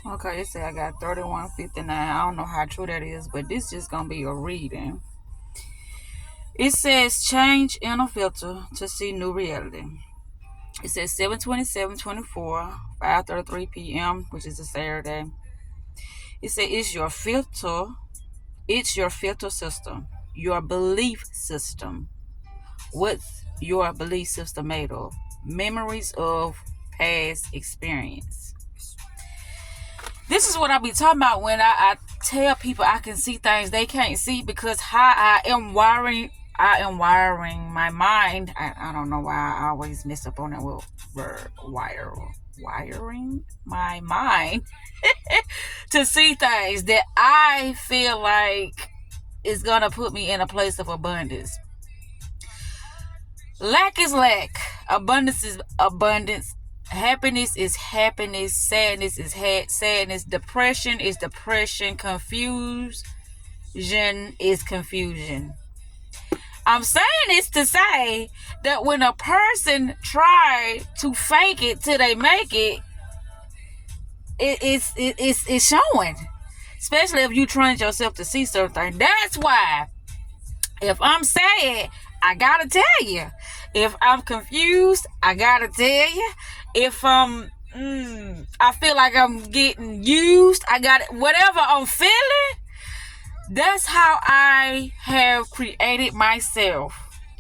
Okay, it said I got 3159. I don't know how true that is, but this is just gonna be a reading. It says change inner filter to see new reality. It says 7/27/24, 5:33 p.m., which is a Saturday. It says it's your filter system, your belief system. What's your belief system made of? Memories of past experience. This is what I be talking about when I tell people I can see things they can't see, because how I am wiring my mind. I don't know why I always mess up on that word wiring my mind to see things that I feel like is gonna put me in a place of abundance. Lack is lack. Abundance is abundance. Happiness is happiness. Sadness is sadness. Depression is depression. Confusion is confusion. I'm saying this to say that when a person try to fake it till they make it, it's showing. Especially if you train yourself to see something. That's why if I'm sad, I gotta tell you. If I'm confused, I gotta tell you. If I feel like I'm getting used, I got whatever I'm feeling. That's how I have created myself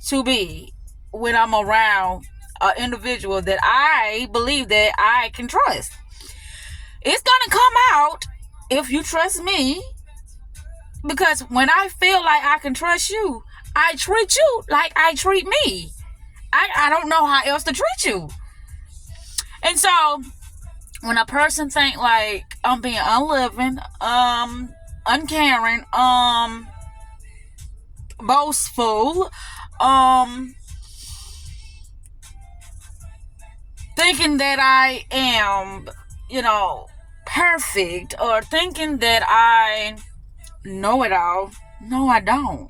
to be when I'm around an individual that I believe that I can trust. It's gonna come out if you trust me, because when I feel like I can trust you, I treat you like I treat me. I don't know how else to treat you. And so when a person think like I'm being unloving, uncaring, boastful, thinking that I am, perfect, or thinking that I know it all. No, I don't.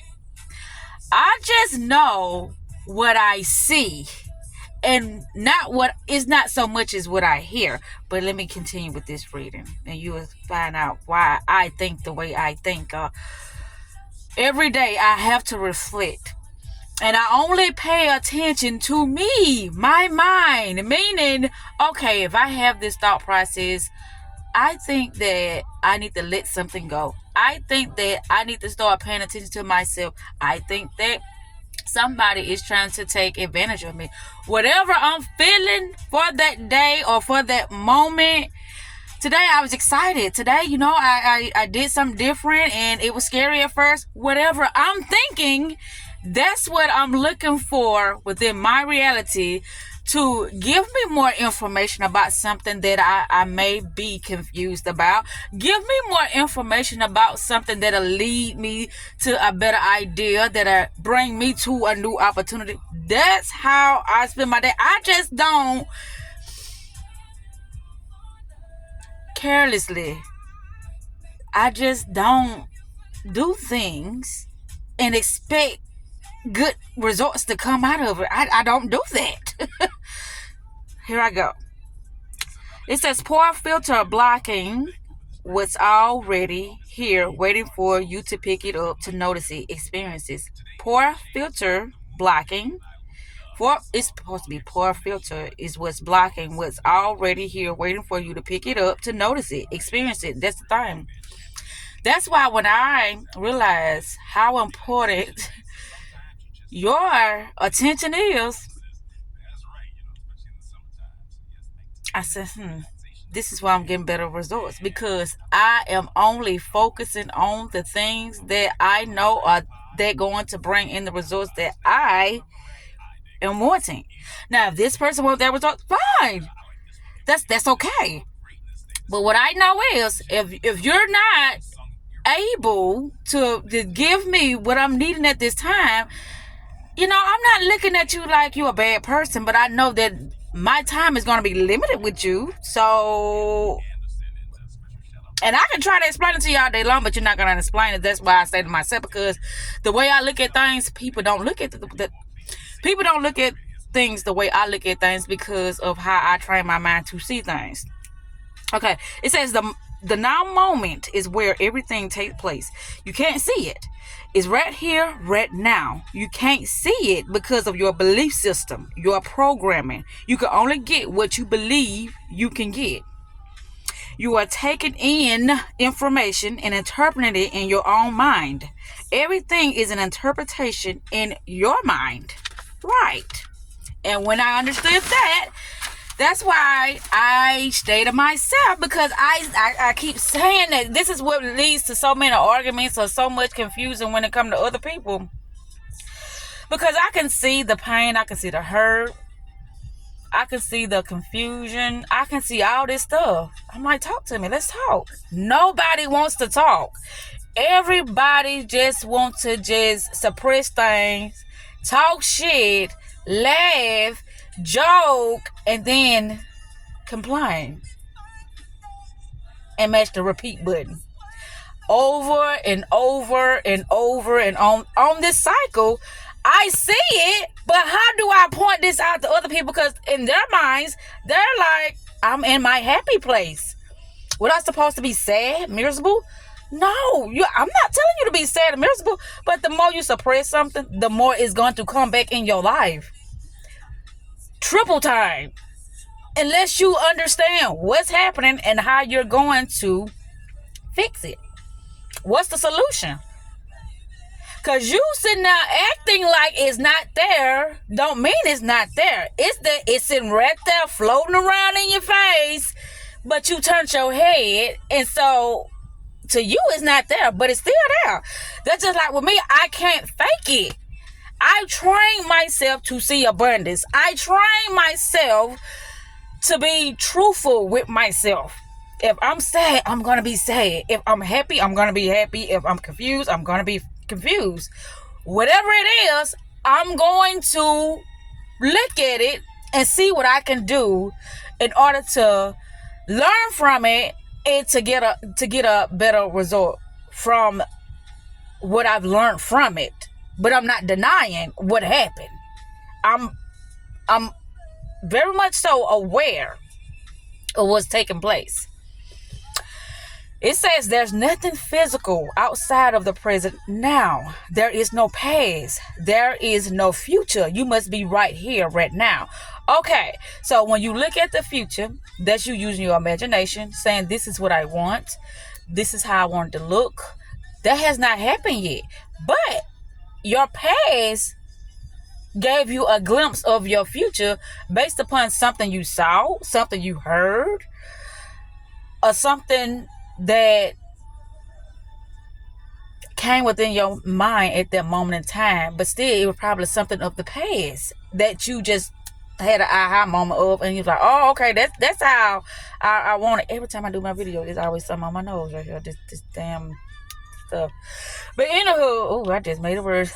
I just know what I see, and it's not so much as what I hear. But let me continue with this reading, and you will find out why I think the way I think. Every day I have to reflect, and I only pay attention to me, my mind. Meaning, okay, if I have this thought process, I think that I need to let something go. I think that I need to start paying attention to myself. I think that somebody is trying to take advantage of me. Whatever I'm feeling for that day or for that moment. Today I was excited. Today, I did something different, and it was scary at first. Whatever I'm thinking, that's what I'm looking for within my reality, to give me more information about something that I may be confused about. Give me more information about something that'll lead me to a better idea, that'll bring me to a new opportunity. That's how I spend my day. I just don't carelessly. I just don't do things and expect good results to come out of it. I don't do that. Here I go. It says pour filter blocking what's already here, waiting for you to pick it up, to notice it, experiences. Pour filter blocking. It's supposed to be pour filter is what's blocking what's already here, waiting for you to pick it up, to notice it, experience it. That's the thing. That's why when I realize how important your attention is, I said, this is why I'm getting better results, because I am only focusing on the things that I know are they're going to bring in the results that I am wanting. Now, if this person wants that result, fine. That's okay. But what I know is, if you're not able to give me what I'm needing at this time, I'm not looking at you like you're a bad person, but I know that my time is going to be limited with you. So, and I can try to explain it to you all day long, but you're not going to explain it. That's why I say to myself, because the way I look at things, people don't look at people don't look at things the way I look at things, because of how I train my mind to see things. Okay, it says the now moment is where everything takes place. You can't see it. It's right here, right now. You can't see it because of your belief system, your programming. You can only get what you believe you can get. You are taking in information and interpreting it in your own mind. Everything is an interpretation in your mind. Right. And when I understood that, that's why I stay to myself, because I keep saying that this is what leads to so many arguments or so much confusion when it comes to other people. Because I can see the pain, I can see the hurt, I can see the confusion, I can see all this stuff. I'm like, talk to me, let's talk. Nobody wants to talk. Everybody just wants to just suppress things, talk shit, laugh, joke, and then complain and match the repeat button over and over and over. And on this cycle, I see it, but how do I point this out to other people? Because in their minds, they're like, I'm in my happy place. Was I supposed to be sad, miserable? No, I'm not telling you to be sad and miserable, but the more you suppress something, the more it's going to come back in your life. Triple time. Unless you understand what's happening and how you're going to fix it. What's the solution? Because you sitting there acting like it's not there don't mean it's not there. It's sitting right there floating around in your face, but you turned your head, and so to you it's not there, but it's still there. That's just like with me. I can't fake it. I train myself to see abundance. I train myself to be truthful with myself. If I'm sad, I'm going to be sad. If I'm happy, I'm going to be happy. If I'm confused, I'm going to be confused. Whatever it is, I'm going to look at it and see what I can do in order to learn from it and to get a better result from what I've learned from it. But I'm not denying what happened. I'm very much so aware of what's taking place. It says there's nothing physical outside of the present now. There is no past. There is no future. You must be right here, right now. Okay, so when you look at the future, that's you using your imagination, saying this is what I want. This is how I want it to look. That has not happened yet. But your past gave you a glimpse of your future based upon something you saw, something you heard, or something that came within your mind at that moment in time. But still, it was probably something of the past that you just had an aha moment of, and you're like, oh, okay, that's how I want it. Every time I do my video, there's always something on my nose right here, this damn stuff. But anywho, oh, I just made it worse.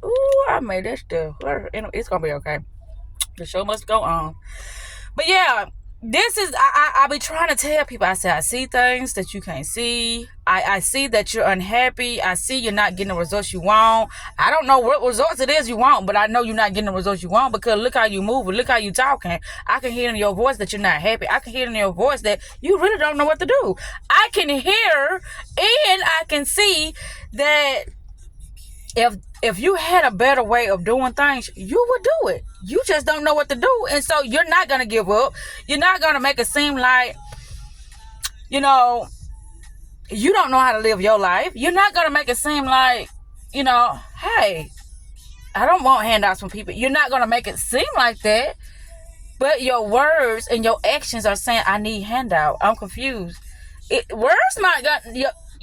Ooh, I made that stuff. It's gonna be okay. The show must go on. But yeah, this is, I be trying to tell people, I say, I see things that you can't see. I see that you're unhappy. I see you're not getting the results you want. I don't know what results it is you want, but I know you're not getting the results you want because look how you move and look how you talking. I can hear in your voice that you're not happy. I can hear in your voice that you really don't know what to do. I can hear and I can see that if you had a better way of doing things, you would do it. You just don't know what to do. And so you're not going to give up. You're not going to make it seem like, you don't know how to live your life. You're not going to make it seem like, hey, I don't want handouts from people. You're not going to make it seem like that. But your words and your actions are saying, I need handout. I'm confused.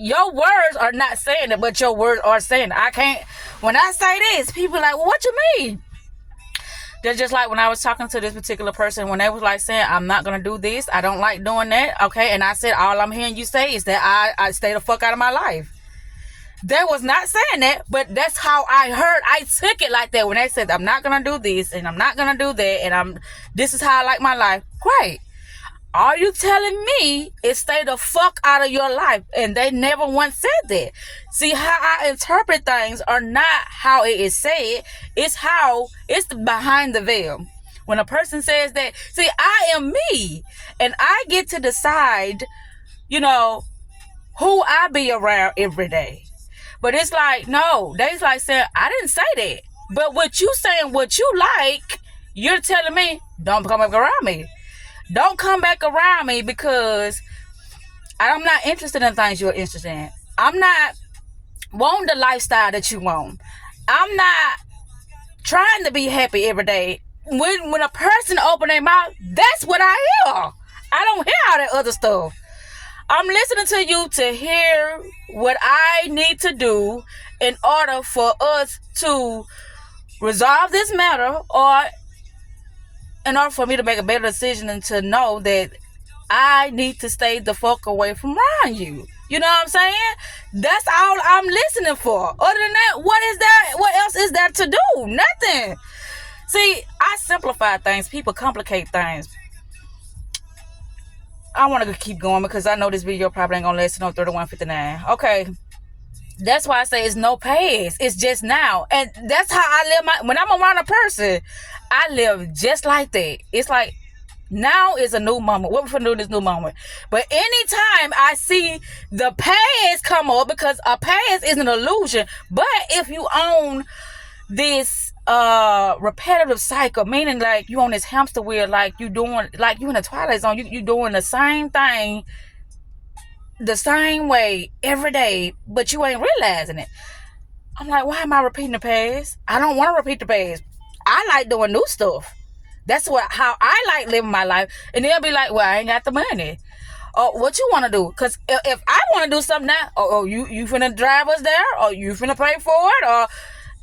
Your words are not saying it, but your words are saying it. I can't. When I say this, people are like, well, what you mean? They're just like when I was talking to this particular person, when they was like saying, I'm not going to do this. I don't like doing that. Okay. And I said, all I'm hearing you say is that I stay the fuck out of my life. They was not saying that, but that's how I heard. I took it like that when they said, I'm not going to do this and I'm not going to do that. And this is how I like my life. Great. All you telling me is stay the fuck out of your life. And they never once said that. See, how I interpret things are not how it is said. It's behind the veil. When a person says that, see, I am me, and I get to decide, you know, who I be around every day. But it's like, no, Daze like saying, I didn't say that. But what you saying, what you like, you're telling me, don't come back around me. Don't come back around me because I'm not interested in things you're interested in. I'm not wanting the lifestyle that you want. I'm not trying to be happy every day. When a person open their mouth, that's what I hear. I don't hear all that other stuff. I'm listening to you to hear what I need to do in order for us to resolve this matter, or in order for me to make a better decision and to know that I need to stay the fuck away from around you. You know what I'm saying? That's all I'm listening for. Other than that, what is there? What else is there to do? Nothing. See, I simplify things. People complicate things. I want to keep going because I know this video probably ain't gonna last no 31:59. Okay, that's why I say it's no past. It's just now, and that's how I live when I'm around a person. I live just like that. It's like now is a new moment. What we're gonna do in this new moment. But anytime I see the past come up, because a past is an illusion. But if you own this repetitive cycle, meaning like you on this hamster wheel, like you doing, like you in a Twilight Zone, you doing the same thing the same way every day, but you ain't realizing it. I'm like, why am I repeating the past? I don't want to repeat the past. I like doing new stuff. That's how I like living my life. And they'll be like, well, I ain't got the money. Or what you want to do? Because if I want to do something now, you finna drive us there, or you finna pay for it, or...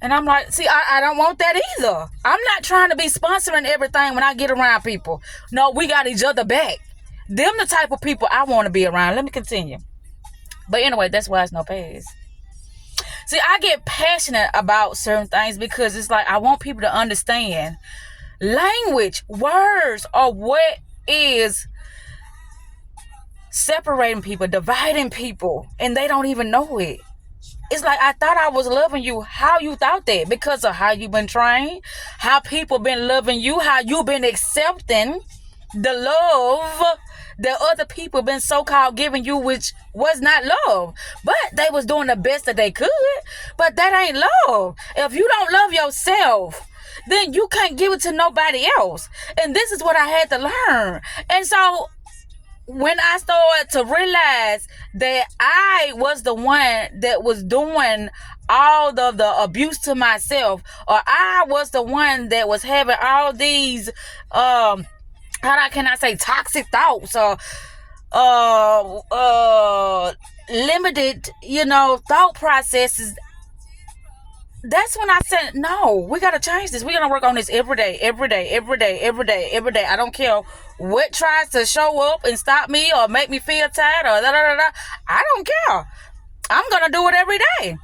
And I'm like, see, I don't want that either. I'm not trying to be sponsoring everything when I get around people. No, we got each other back. Them the type of people I want to be around. Let me continue. But anyway, that's why it's no past. See, I get passionate about certain things because it's like I want people to understand language, words are what is separating people, dividing people, and they don't even know it. It's like, I thought I was loving you. How you thought that? Because of how you been trained, how people been loving you, how you been accepting the love that other people been so-called giving you, which was not love. But they was doing the best that they could. But that ain't love. If you don't love yourself, then you can't give it to nobody else. And this is what I had to learn. And so when I started to realize that I was the one that was doing all of the abuse to myself, or I was the one that was having all these, how can I say, toxic thoughts, or limited, thought processes, that's when I said, no, we got to change this. We're going to work on this every day. I don't care what tries to show up and stop me or make me feel tired or da-da-da-da. I don't care. I'm going to do it every day.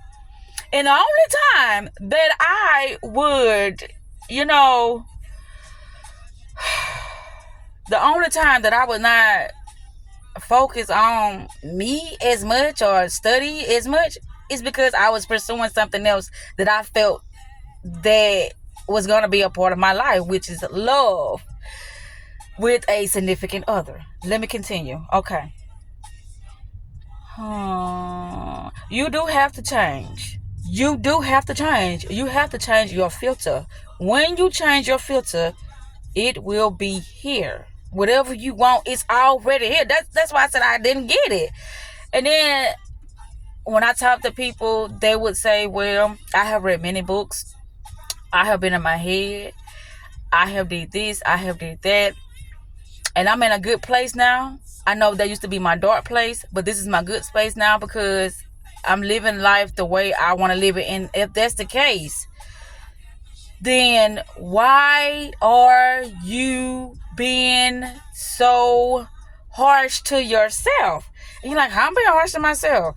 And the only time that I would, the only time that I would not focus on me as much or study as much is because I was pursuing something else that I felt that was going to be a part of my life, which is love with a significant other. Let me continue. Okay. You do have to change. You have to change your filter. When you change your filter, it will be here. Whatever you want, it's already here. That's why I said I didn't get it. And then when I talk to people, they would say, well, I have read many books. I have been in my head. I have did this. I have did that. And I'm in a good place now. I know that used to be my dark place, but this is my good space now because I'm living life the way I want to live it. And if that's the case, then why are you being so harsh to yourself? And you're like, how am I being harsh to myself?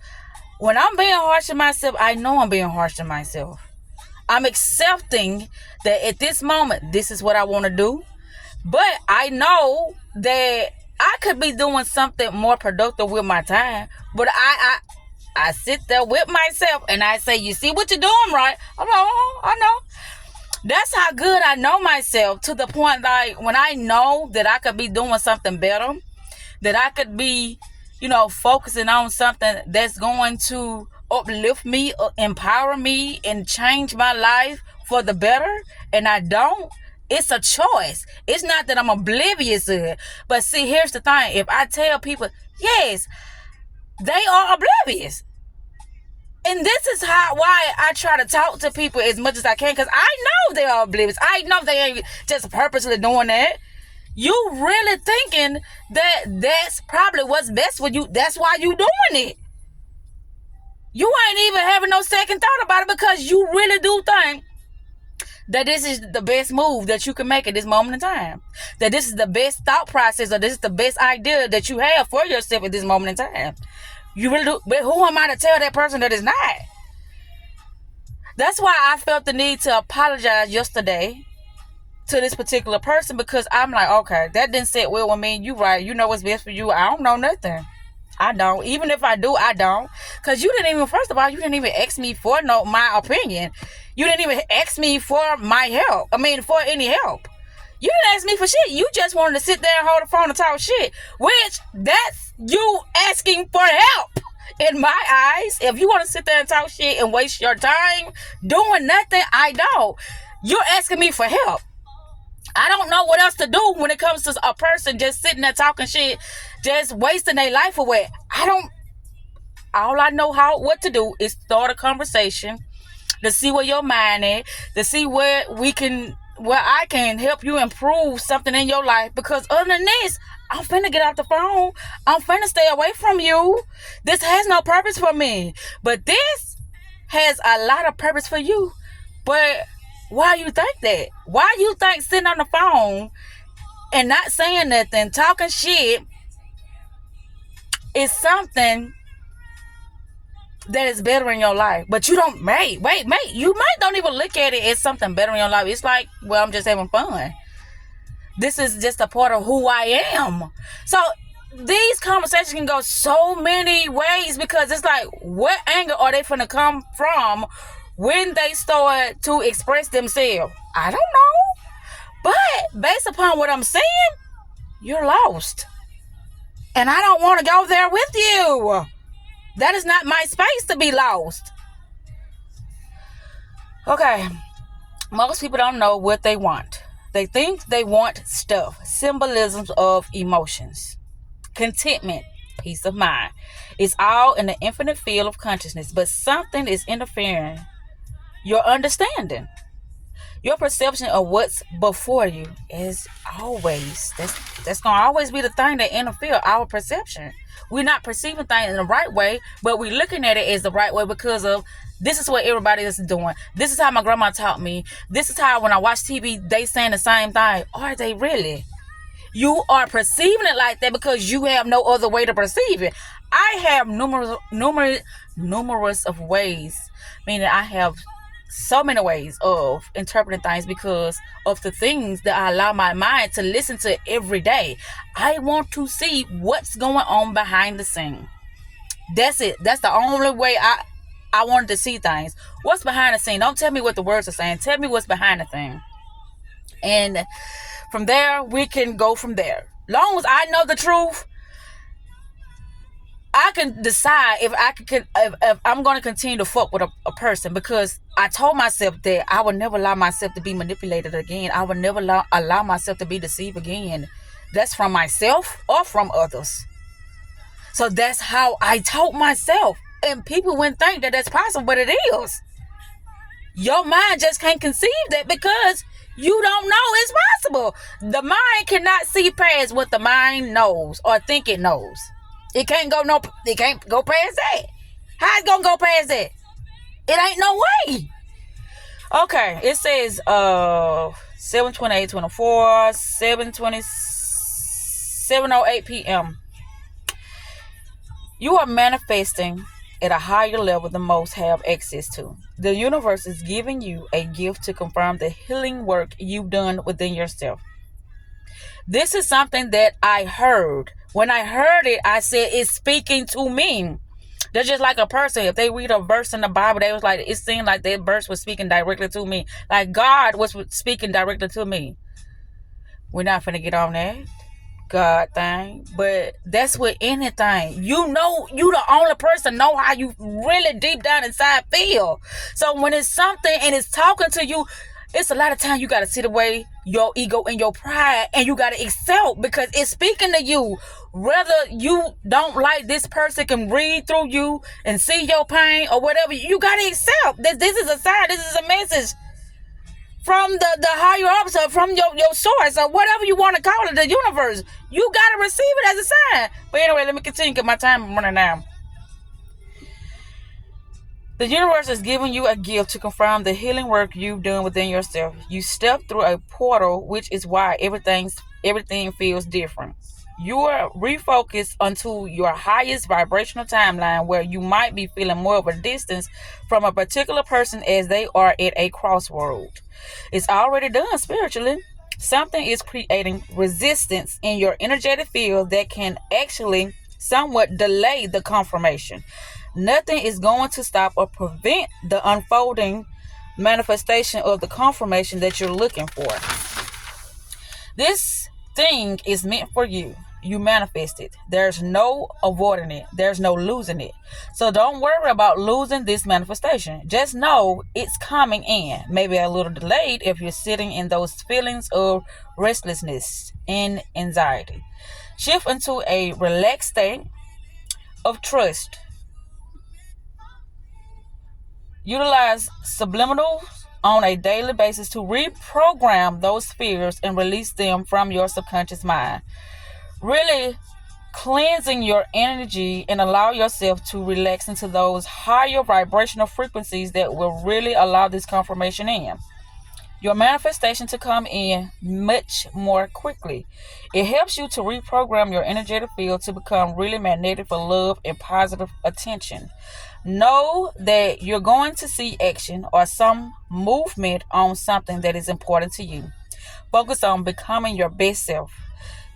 When I'm being harsh to myself, I know I'm being harsh to myself. I'm accepting that at this moment, this is what I want to do. But I know that I could be doing something more productive with my time. But I sit there with myself and I say, you see what you're doing, right? I'm like, oh, I know. That's how good I know myself, to the point like when I know that I could be doing something better, that I could be, focusing on something that's going to uplift me, empower me, and change my life for the better, and I don't. It's a choice. It's not that I'm oblivious to it. But see, here's the thing. If I tell people, yes, they are oblivious. And this is why I try to talk to people as much as I can, because I know they are oblivious. I know they ain't just purposely doing that. You really thinking that that's probably what's best for you. That's why you doing it. You ain't even having no second thought about it, because you really do think that this is the best move that you can make at this moment in time. That this is the best thought process, or this is the best idea that you have for yourself at this moment in time. You really do. But who am I to tell that person that it's not? That's why I felt the need to apologize yesterday to this particular person, because I'm like, okay, that didn't sit well with me. You right. You know what's best for you. I don't know nothing. I don't. Even if I do, I don't. Because you didn't even, first of all, you didn't even ask me for my opinion. You didn't even ask me for my help. For any help. You didn't ask me for shit. You just wanted to sit there and hold the phone and talk shit. Which, that's you asking for help. In my eyes, if you want to sit there and talk shit and waste your time doing nothing, I don't. You're asking me for help. I don't know what else to do when it comes to a person just sitting there talking shit, just wasting their life away. All I know what to do is start a conversation to see where your mind is, to see where I can help you improve something in your life. Because other than this, I'm finna get off the phone. I'm finna stay away from you. This has no purpose for me. But this has a lot of purpose for you. But why you think that? Why you think sitting on the phone and not saying nothing, talking shit, is something that is better in your life? But you don't, wait, you might don't even look at it as something better in your life. It's like, well, I'm just having fun. This is just a part of who I am. So these conversations can go so many ways, because it's like, what angle are they finna come from when they start to express themselves? I don't know. But based upon what I'm saying, you're lost. And I don't want to go there with you. That is not my space to be lost. Okay. Most people don't know what they want. They think they want stuff, symbolisms of emotions, contentment, peace of mind. It's all in the infinite field of consciousness, but something is interfering your understanding. Your perception of what's before you is always, that's going to always be the thing that interfere our perception. We're not perceiving things in the right way, but we're looking at it as the right way because of, this is what everybody else is doing. This is how my grandma taught me. This is how when I watch TV, they saying the same thing. Are they really? You are perceiving it like that because you have no other way to perceive it. I have numerous of ways, meaning I have so many ways of interpreting things because of the things that I allow my mind to listen to every day. I want to see what's going on behind the scene. That's it. That's the only way I wanted to see things. What's behind the scene? Don't tell me what the words are saying. Tell me what's behind the thing. And from there, we can go from there. Long as I know the truth, I can decide if I'm going to continue to fuck with a person, because I told myself that I would never allow myself to be manipulated again. I would never allow myself to be deceived again. That's from myself or from others. So that's how I told myself. And people wouldn't think that that's possible, but it is. Your mind just can't conceive that because you don't know it's possible. The mind cannot see past what the mind knows or think it knows. It can't go past that. How it's gonna go past that? It ain't no way. Okay, it says 7:28:24, 7:08 p.m. You are manifesting at a higher level than most have access to. The universe is giving you a gift to confirm the healing work you've done within yourself. This is something that I heard. When I heard it, I said, it's speaking to me. They're just like a person. If they read a verse in the Bible, they was like, it seemed like that verse was speaking directly to me. Like God was speaking directly to me. We're not finna get on that God thing, but that's with anything. You know, you the only person know how you really deep down inside feel. So when it's something and it's talking to you, it's a lot of time you gotta sit away your ego and your pride, and you gotta accept, because it's speaking to you. Whether you don't like this person can read through you and see your pain or whatever, you gotta accept that this is a sign, this is a message from the higher ups, or from your source, or whatever you want to call it, the universe. You gotta receive it as a sign. But anyway, let me continue because my time is running out. The universe is giving you a gift to confirm the healing work you've done within yourself. You step through a portal, which is why everything feels different. You are refocused onto your highest vibrational timeline, where you might be feeling more of a distance from a particular person as they are at a crossroad. It's already done spiritually. Something is creating resistance in your energetic field that can actually somewhat delay the confirmation. Nothing is going to stop or prevent the unfolding manifestation of the confirmation that you're looking for. This thing is meant for you. You manifest it. There's no avoiding it. There's no losing it. So don't worry about losing this manifestation. Just know it's coming in. Maybe a little delayed if you're sitting in those feelings of restlessness and anxiety. Shift into a relaxed state of trust. Utilize subliminals on a daily basis to reprogram those fears and release them from your subconscious mind. Really cleansing your energy and allow yourself to relax into those higher vibrational frequencies that will really allow this confirmation in. Your manifestation to come in much more quickly. It helps you to reprogram your energetic field to become really magnetic for love and positive attention. Know that you're going to see action or some movement on something that is important to you. Focus on becoming your best self.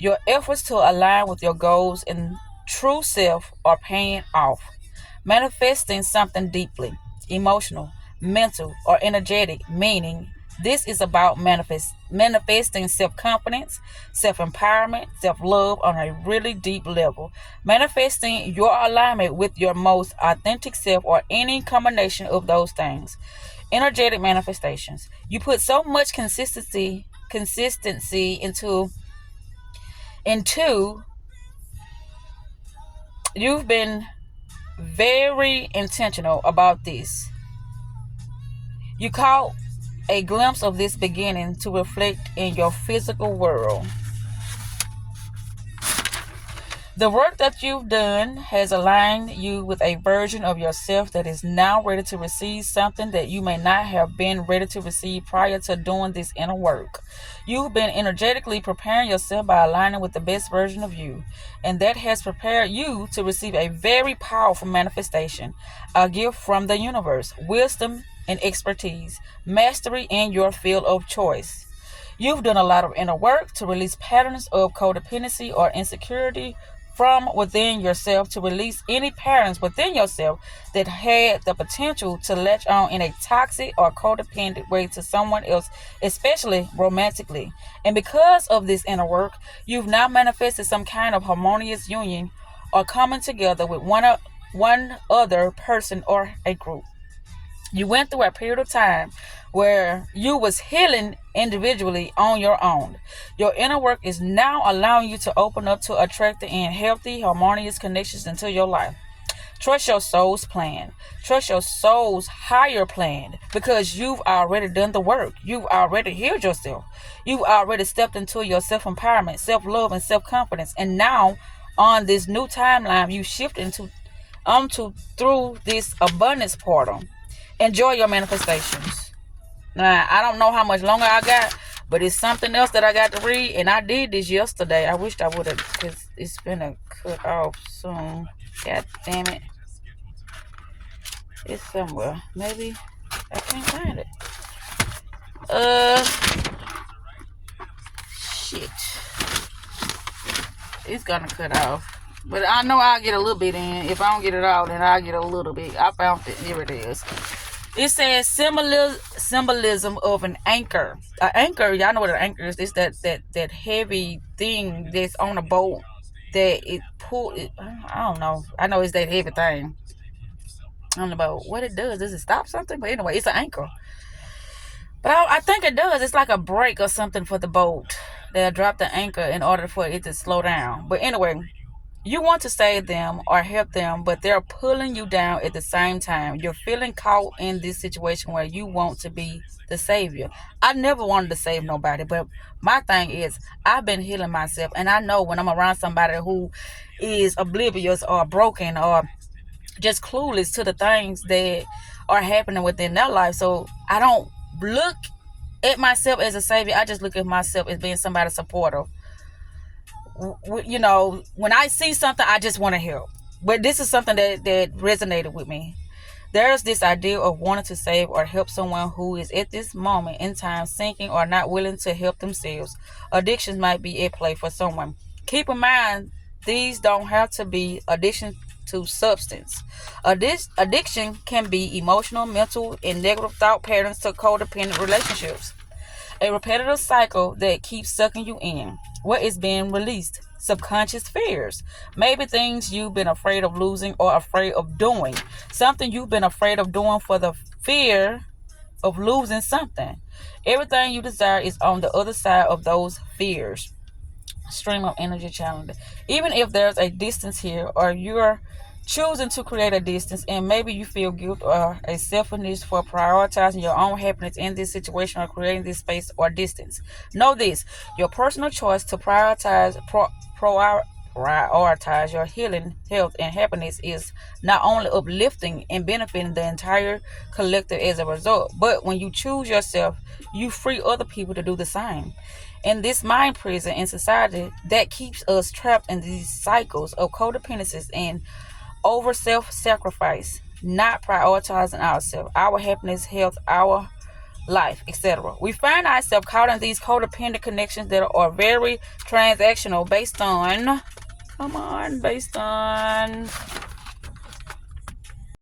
Your efforts to align with your goals and true self are paying off. Manifesting something deeply emotional, mental, or energetic, meaning this is about manifesting self-confidence, self-empowerment, self-love on a really deep level. Manifesting your alignment with your most authentic self, or any combination of those things. Energetic manifestations. You put so much consistency into you've been very intentional about this. You caught a glimpse of this beginning to reflect in your physical world. The work that you've done has aligned you with a version of yourself that is now ready to receive something that you may not have been ready to receive prior to doing this inner work. You've been energetically preparing yourself by aligning with the best version of you, and that has prepared you to receive a very powerful manifestation, a gift from the universe, wisdom and expertise, mastery in your field of choice. You've done a lot of inner work to release patterns of codependency or insecurity from within yourself, to release any patterns within yourself that had the potential to latch on in a toxic or codependent way to someone else, especially romantically. And because of this inner work, you've now manifested some kind of harmonious union or coming together with one other person or a group. You went through a period of time where you was healing individually on your own. Your inner work is now allowing you to open up to attract in healthy, harmonious connections into your life. Trust your soul's plan. Trust your soul's higher plan, because you've already done the work. You've already healed yourself. You've already stepped into your self-empowerment, self-love, and self-confidence. And now, on this new timeline, you shift onto through this abundance portal. Enjoy your manifestations. Now, I don't know how much longer I got, but it's something else that I got to read, and I did this yesterday. I wished I would have, because it's been a cut off soon. God damn it. It's somewhere. Maybe I can't find it. Shit. It's gonna cut off. But I know I'll get a little bit in. If I don't get it all, then I'll get a little bit. I found it. Here it is. It says symbolism of an anchor. An anchor, y'all know what an anchor is. It's that heavy thing that's on a boat that it pull. I don't know. I know it's that heavy thing. I don't know about what it does. Does it stop something? But anyway, it's an anchor. But I think it does. It's like a brake or something for the boat. They'll drop the anchor in order for it to slow down. But anyway, you want to save them or help them, but they're pulling you down at the same time. You're feeling caught in this situation where you want to be the savior. I never wanted to save nobody, but my thing is I've been healing myself, and I know when I'm around somebody who is oblivious or broken or just clueless to the things that are happening within their life. So I don't look at myself as a savior. I just look at myself as being somebody supportive. You know, when I see something, I just want to help. But this is something that resonated with me. There's this idea of wanting to save or help someone who is at this moment in time sinking or not willing to help themselves. Addictions might be at play for someone. Keep in mind, these don't have to be addiction to substance. Addiction can be emotional, mental, and negative thought patterns to codependent relationships. A repetitive cycle that keeps sucking you in. What is being released? Subconscious fears. Maybe things you've been afraid of losing or afraid of doing. Something you've been afraid of doing for the fear of losing something. Everything you desire is on the other side of those fears. Stream of energy challenge. Even if there's a distance here, or you're choosing to create a distance, and maybe you feel guilt or a selfishness for prioritizing your own happiness in this situation or creating this space or distance. Know this: your personal choice to prioritize your healing, health, and happiness is not only uplifting and benefiting the entire collective as a result, but when you choose yourself, you free other people to do the same. In this mind prison in society that keeps us trapped in these cycles of codependencies and over self-sacrifice, not prioritizing ourselves, our happiness, health, our life, etc. We find ourselves caught in these codependent connections that are very transactional based on